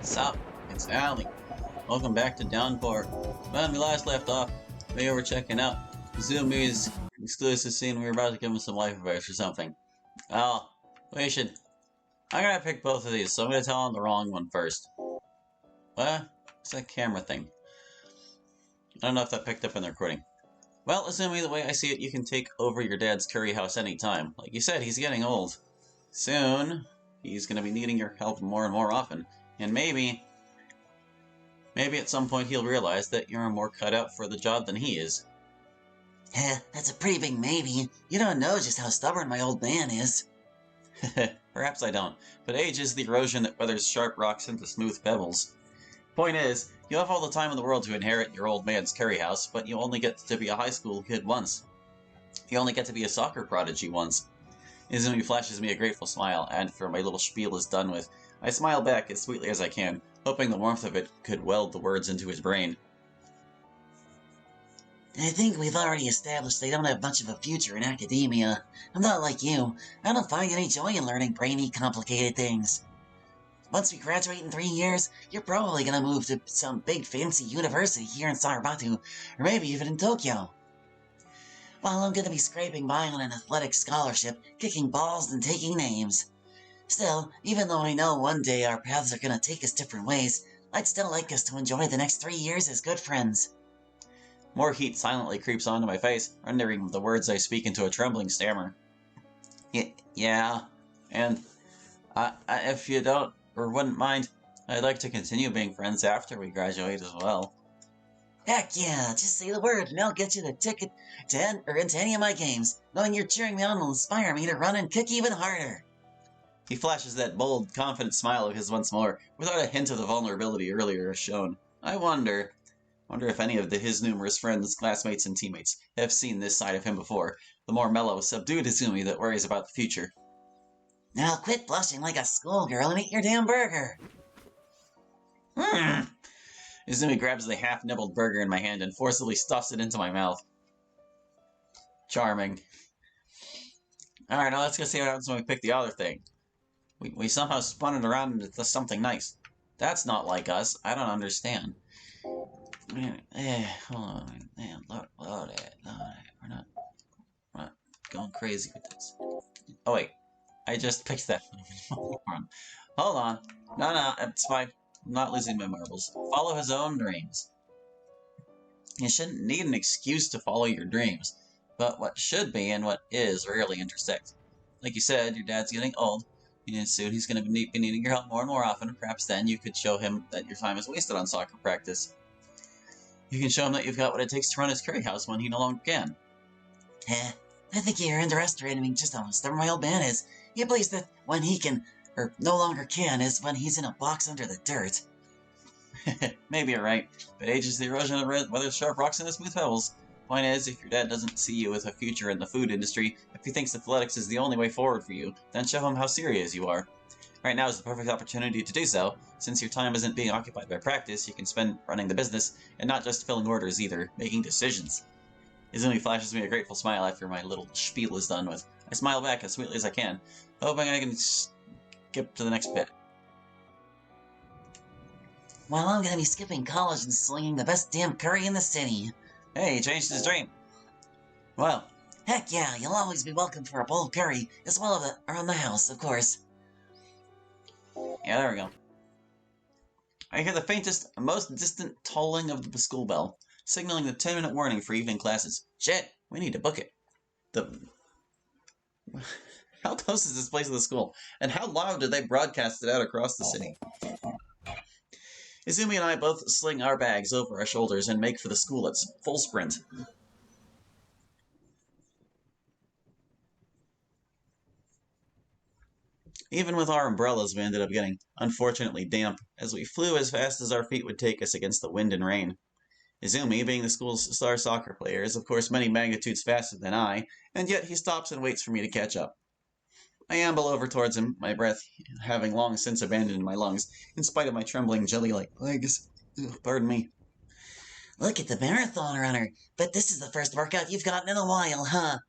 Sup? It's Ali. Welcome back to Downpour. When we last left off, we were checking out Zumi's exclusive scene. We were about to give him some life advice or something. Oh, we should. I'm gonna pick both of these, so I'm gonna tell him the wrong one first. What? What's that camera thing? I don't know if that picked up in the recording. Well, Azumi, the way I see it, you can take over your dad's curry house anytime. Like you said, he's getting old. Soon, he's gonna be needing your help more and more often. And maybe at some point he'll realize that you're more cut out for the job than he is. That's a pretty big maybe. You don't know just how stubborn my old man is. Perhaps I don't, but age is the erosion that weathers sharp rocks into smooth pebbles. Point is, you have all the time in the world to inherit your old man's curry house, but you only get to be a high school kid once. You only get to be a soccer prodigy once. Izumi flashes me a grateful smile, and after my little spiel is done with, I smile back as sweetly as I can, hoping the warmth of it could weld the words into his brain. I think we've already established they don't have much of a future in academia. I'm not like you. I don't find any joy in learning brainy, complicated things. Once we graduate in 3 years, you're probably gonna move to some big fancy university here in Sarabatu, or maybe even in Tokyo. While I'm gonna be scraping by on an athletic scholarship, kicking balls and taking names. Still, even though I know one day our paths are gonna take us different ways, I'd still like us to enjoy the next 3 years as good friends. More heat silently creeps onto my face, rendering the words I speak into a trembling stammer. Yeah, and if you don't or wouldn't mind, I'd like to continue being friends after we graduate as well. Heck yeah, just say the word and I'll get you the ticket to into any of my games. Knowing you're cheering me on will inspire me to run and kick even harder. He flashes that bold, confident smile of his once more, without a hint of the vulnerability earlier shown. I wonder if any of his numerous friends, classmates, and teammates have seen this side of him before, the more mellow, subdued Izumi that worries about the future. Now quit blushing like a schoolgirl and eat your damn burger. Izumi grabs the half-nibbled burger in my hand and forcibly stuffs it into my mouth. Charming. Alright, now let's go see what happens when we pick the other thing. We somehow spun it around into something nice. That's not like us. I don't understand. Hold on. Man, load it. We're not going crazy with this. Oh, wait. I just picked that. Hold on. No, it's fine. I'm not losing my marbles. Follow his own dreams. You shouldn't need an excuse to follow your dreams, but what should be and what is rarely intersect. Like you said, your dad's getting old, and soon he's going to be needing your help more and more often. Perhaps then you could show him that your time is wasted on soccer practice. You can show him that you've got what it takes to run his curry house when he no longer can. I think you're underestimating just how stubborn my old man is. He believes that when he can, or no longer can, is when he's in a box under the dirt. Maybe you're right, but age is the erosion of weather sharp rocks into smooth pebbles. Point is, if your dad doesn't see you with a future in the food industry, if he thinks athletics is the only way forward for you, then show him how serious you are. Right now is the perfect opportunity to do so. Since your time isn't being occupied by practice, you can spend running the business, and not just filling orders either, making decisions. Izumi flashes me a grateful smile after my little spiel is done with. I smile back as sweetly as I can, hoping I can skip to the next bit. While I'm gonna be skipping college and slinging the best damn curry in the city. Hey, he changed his dream. Well. Heck yeah, you'll always be welcome for a bowl of curry, as well as around the house, of course. Yeah, there we go. I hear the faintest, most distant tolling of the school bell, signaling the 10-minute warning for evening classes. Shit, we need to book it. How close is this place to the school? And how loud did they broadcast it out across the city? Izumi and I both sling our bags over our shoulders and make for the school at full sprint. Even with our umbrellas, we ended up getting unfortunately damp, as we flew as fast as our feet would take us against the wind and rain. Izumi, being the school's star soccer player, is of course many magnitudes faster than I, and yet he stops and waits for me to catch up. I amble over towards him, my breath having long since abandoned my lungs, in spite of my trembling jelly-like legs. Pardon me. Look at the marathon runner. But this is the first workout you've gotten in a while, huh?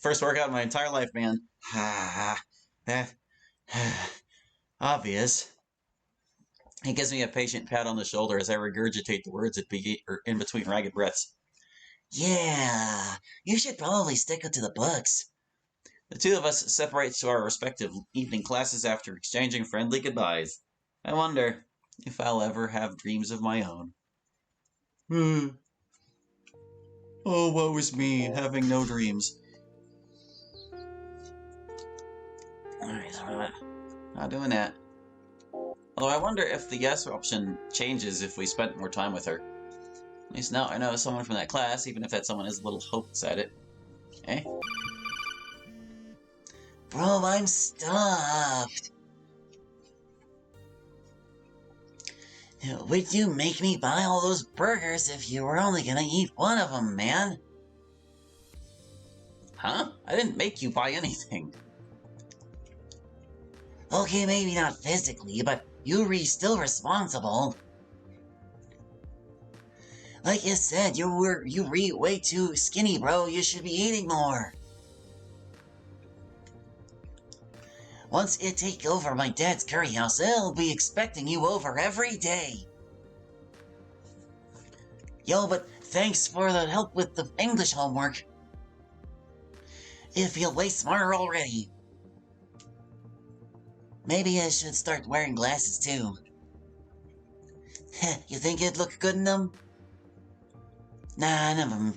First workout of my entire life, man. Ha. Obvious. He gives me a patient pat on the shoulder as I regurgitate the words in between ragged breaths. Yeah, you should probably stick to the books. The two of us separate to our respective evening classes after exchanging friendly goodbyes. I wonder if I'll ever have dreams of my own. Oh, woe is me, having no dreams. Alright, not doing that. Although I wonder if the yes option changes if we spent more time with her. At least now I know someone from that class, even if that someone is a little hopeless at it. Eh? Bro, I'm stuffed. Would you make me buy all those burgers if you were only gonna eat one of them, man? Huh? I didn't make you buy anything. Okay, maybe not physically, but Yuri's still responsible. Like you said, Yuri way too skinny, bro. You should be eating more. Once it take over my dad's curry house, they'll be expecting you over every day. Yo, but thanks for the help with the English homework. You feel way smarter already. Maybe I should start wearing glasses too. You think it'd look good in them? Nah, never.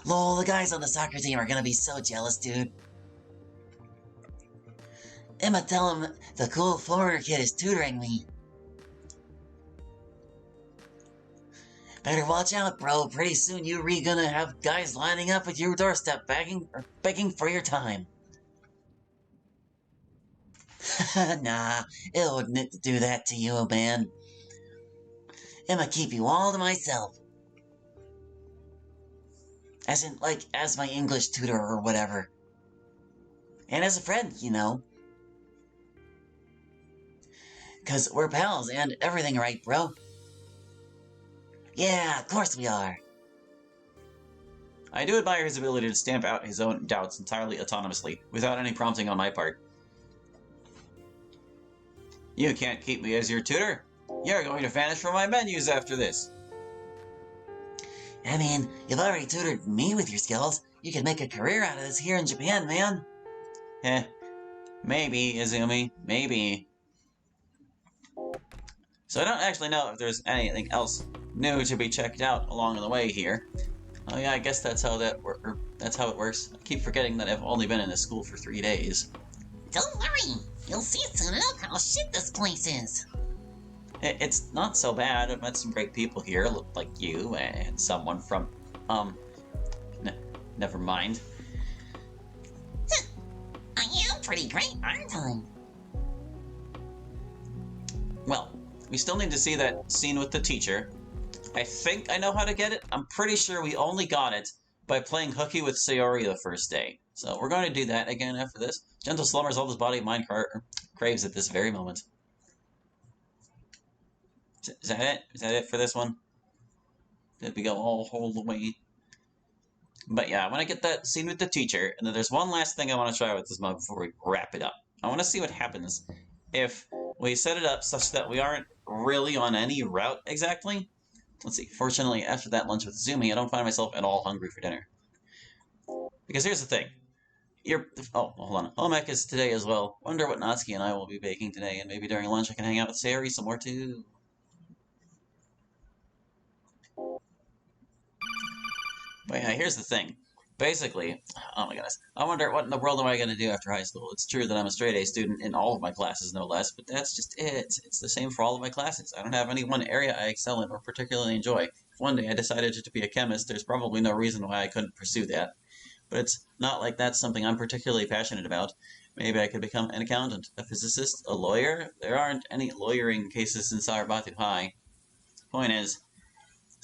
Lol, the guys on the soccer team are gonna be so jealous, dude. Emma, tell him the cool foreigner kid is tutoring me. Better watch out, bro. Pretty soon you're gonna have guys lining up at your doorstep begging for your time. Nah, it wouldn't do that to you, man. I'ma keep you all to myself. As in, like, as my English tutor or whatever. And as a friend, you know. 'Cause we're pals and everything, right, bro? Yeah, of course we are. I do admire his ability to stamp out his own doubts entirely autonomously, without any prompting on my part. You can't keep me as your tutor. You're going to vanish from my menus after this. I mean, you've already tutored me with your skills. You could make a career out of this here in Japan, man. Maybe, Izumi, maybe. So I don't actually know if there's anything else new to be checked out along the way here. Oh yeah, I guess that's how that's how it works. I keep forgetting that I've only been in this school for 3 days. Don't worry, you'll see soon enough how shit this place is. It's not so bad. I've met some great people here, like you and someone from, never mind. I am pretty great, aren't I? Well, we still need to see that scene with the teacher. I think I know how to get it. I'm pretty sure we only got it by playing hooky with Sayori the first day. So we're going to do that again after this. Gentle slumbers all his body and mind craves at this very moment. Is that it? Is that it for this one? Did we go all the way? But yeah, I want to get that scene with the teacher, and then there's one last thing I want to try with this mode before we wrap it up. I want to see what happens if we set it up such that we aren't really on any route exactly. Let's see. Fortunately, after that lunch with Zumi, I don't find myself at all hungry for dinner. Because here's the thing. Oh, hold on. Home ec is today as well. Wonder what Natsuki and I will be baking today, and maybe during lunch I can hang out with Sayori some more too. But yeah, here's the thing. Basically, oh my goodness, I wonder what in the world am I going to do after high school? It's true that I'm a straight-A student in all of my classes, no less, but that's just it. It's the same for all of my classes. I don't have any one area I excel in or particularly enjoy. If one day I decided to be a chemist, there's probably no reason why I couldn't pursue that. But it's not like that's something I'm particularly passionate about. Maybe I could become an accountant, a physicist, a lawyer. There aren't any lawyering cases in Sarbatu High. Point is,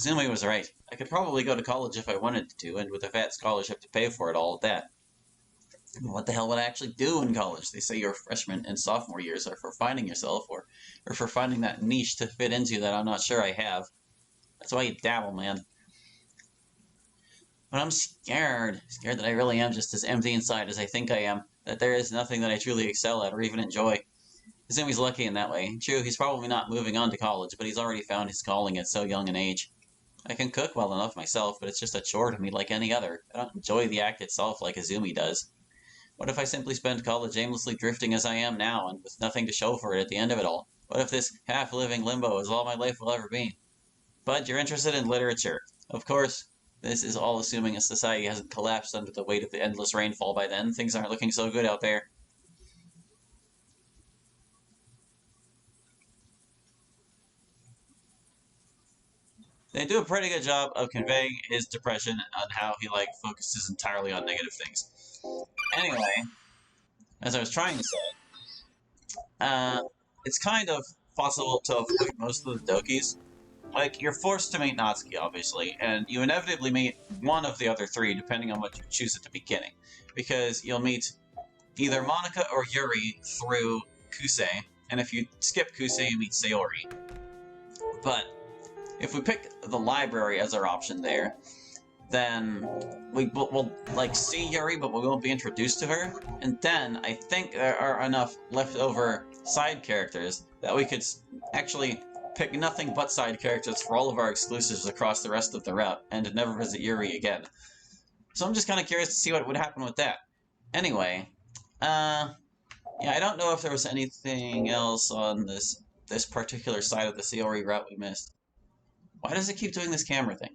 Zumi was right. I could probably go to college if I wanted to, and with a fat scholarship to pay for it all at that. What the hell would I actually do in college? They say your freshman and sophomore years are for finding yourself, or for finding that niche to fit into that I'm not sure I have. That's why you dabble, man. But I'm scared. Scared that I really am just as empty inside as I think I am. That there is nothing that I truly excel at or even enjoy. Izumi's lucky in that way. True, he's probably not moving on to college, but he's already found his calling at so young an age. I can cook well enough myself, but it's just a chore to me like any other. I don't enjoy the act itself like Izumi does. What if I simply spend college aimlessly drifting as I am now, and with nothing to show for it at the end of it all? What if this half-living limbo is all my life will ever be? But you're interested in literature. Of course, this is all assuming a society hasn't collapsed under the weight of the endless rainfall by then. Things aren't looking so good out there. They do a pretty good job of conveying his depression and how he, focuses entirely on negative things. Anyway, as I was trying to say, it's kind of possible to avoid most of the dokis. Like, you're forced to meet Natsuki, obviously, and you inevitably meet one of the other three, depending on what you choose at the beginning. Because you'll meet either Monika or Yuri through Kusei, and if you skip Kusei, you meet Sayori. But if we pick the library as our option there, then we'll see Yuri, but we won't be introduced to her. And then I think there are enough leftover side characters that we could actually pick nothing but side characters for all of our exclusives across the rest of the route, and never visit Yuri again. So I'm just kind of curious to see what would happen with that. Anyway, yeah, I don't know if there was anything else on this particular side of the Sayori route we missed. Why does it keep doing this camera thing?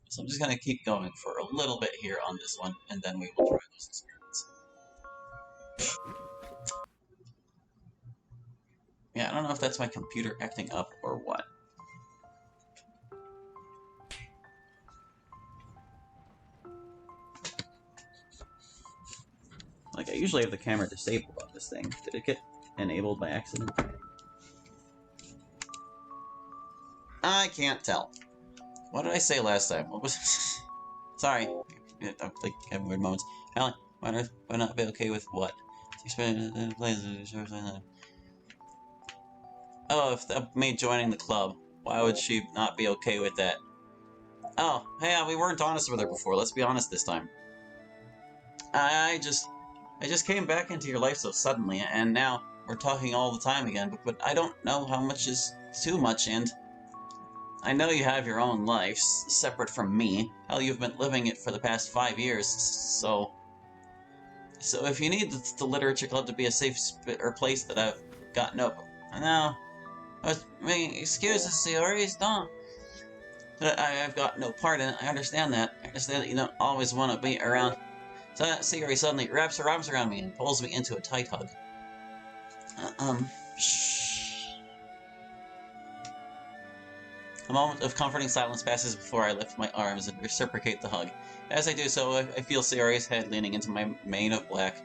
So I'm just going to keep going for a little bit here on this one, and then we will try those experiments. Yeah, I don't know if that's my computer acting up or what. Like, I usually have the camera disabled on this thing. Did it get enabled by accident? I can't tell. What did I say last time? What was... Sorry. I'm like having weird moments. Alan, why on earth would I not be okay with what? Oh, if me joining the club, why would she not be okay with that? Oh, hey, we weren't honest with her before. Let's be honest this time. I just came back into your life so suddenly, and now we're talking all the time again, but I don't know how much is too much, and I know you have your own life, separate from me. Hell, you've been living it for the past 5 years, so if you need the literature club to be a safe place that I've got no... No. I mean, excuses, Sayori, don't. I've got no part in it. I understand that. I understand that you don't always want to be around. So Sayori suddenly wraps her arms around me and pulls me into a tight hug. Shh. A moment of comforting silence passes before I lift my arms and reciprocate the hug. As I do so, I feel Sayori's head leaning into my mane of black.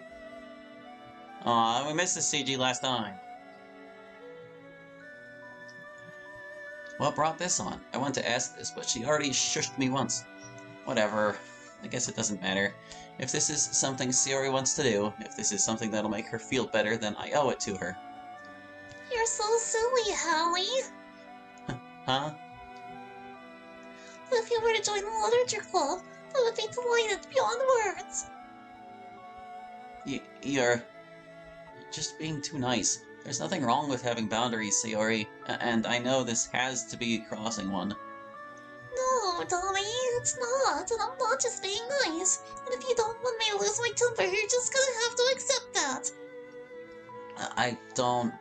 Aw, we missed the CG last time. What brought this on? I wanted to ask this, but she already shushed me once. Whatever. I guess it doesn't matter. If this is something Sayori wants to do, if this is something that'll make her feel better, then I owe it to her. You're so silly, Hallie. Huh? If you were to join the literature club, I would be delighted beyond words. You're just being too nice. There's nothing wrong with having boundaries, Sayori, and I know this has to be crossing one. No, Tommy, it's not, and I'm not just being nice. And if you don't want me to lose my temper, you're just gonna have to accept that. I don't...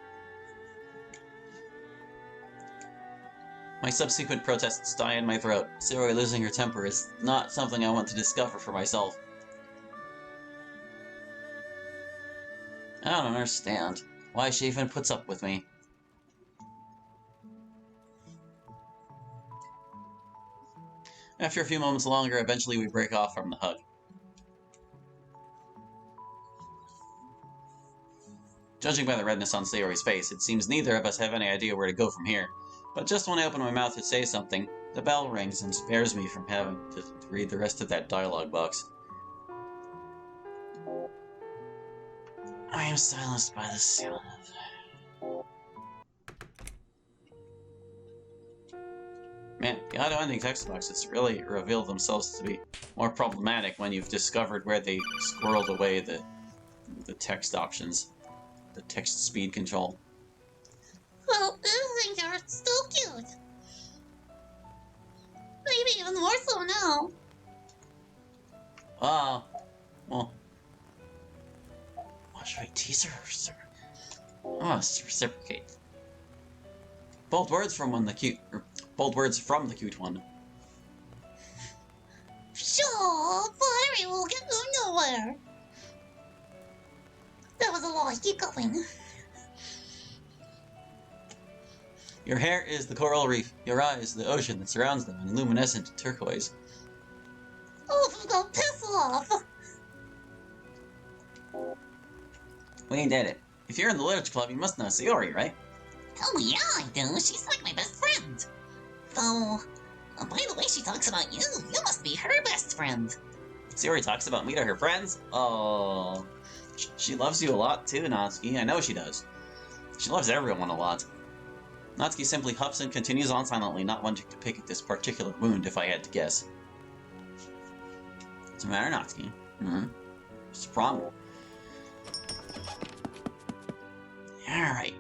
My subsequent protests die in my throat. Sayori losing her temper is not something I want to discover for myself. I don't understand why she even puts up with me. After a few moments longer, eventually we break off from the hug. Judging by the redness on Sayori's face, it seems neither of us have any idea where to go from here. But just when I open my mouth to say something, the bell rings and spares me from having to read the rest of that dialogue box. I am silenced by the sound of... Man, The auto-ending text boxes really reveal themselves to be more problematic when you've discovered where they squirreled away the text options, the text speed control. Well, I think you're still cute. Maybe even more so now. Well, should I tease her or sir? I must reciprocate. Bold words from the cute one. Sure, flattery will get you nowhere. That was a lie. Keep going. Your hair is the coral reef. Your eyes, the ocean that surrounds them in luminescent turquoise. Oh, for the piss off! We did it. If you're in the literature club, you must know Sayori, right? Oh yeah, I do. She's like my best friend. Though, by the way she talks about you, you must be her best friend. Sayori talks about me to her friends? Oh, she loves you a lot too, Natsuki. I know she does. She loves everyone a lot. Natsuki simply huffs and continues on silently, not wanting to pick at this particular wound, if I had to guess. What's the matter, Natsuki? What's the problem? Alright.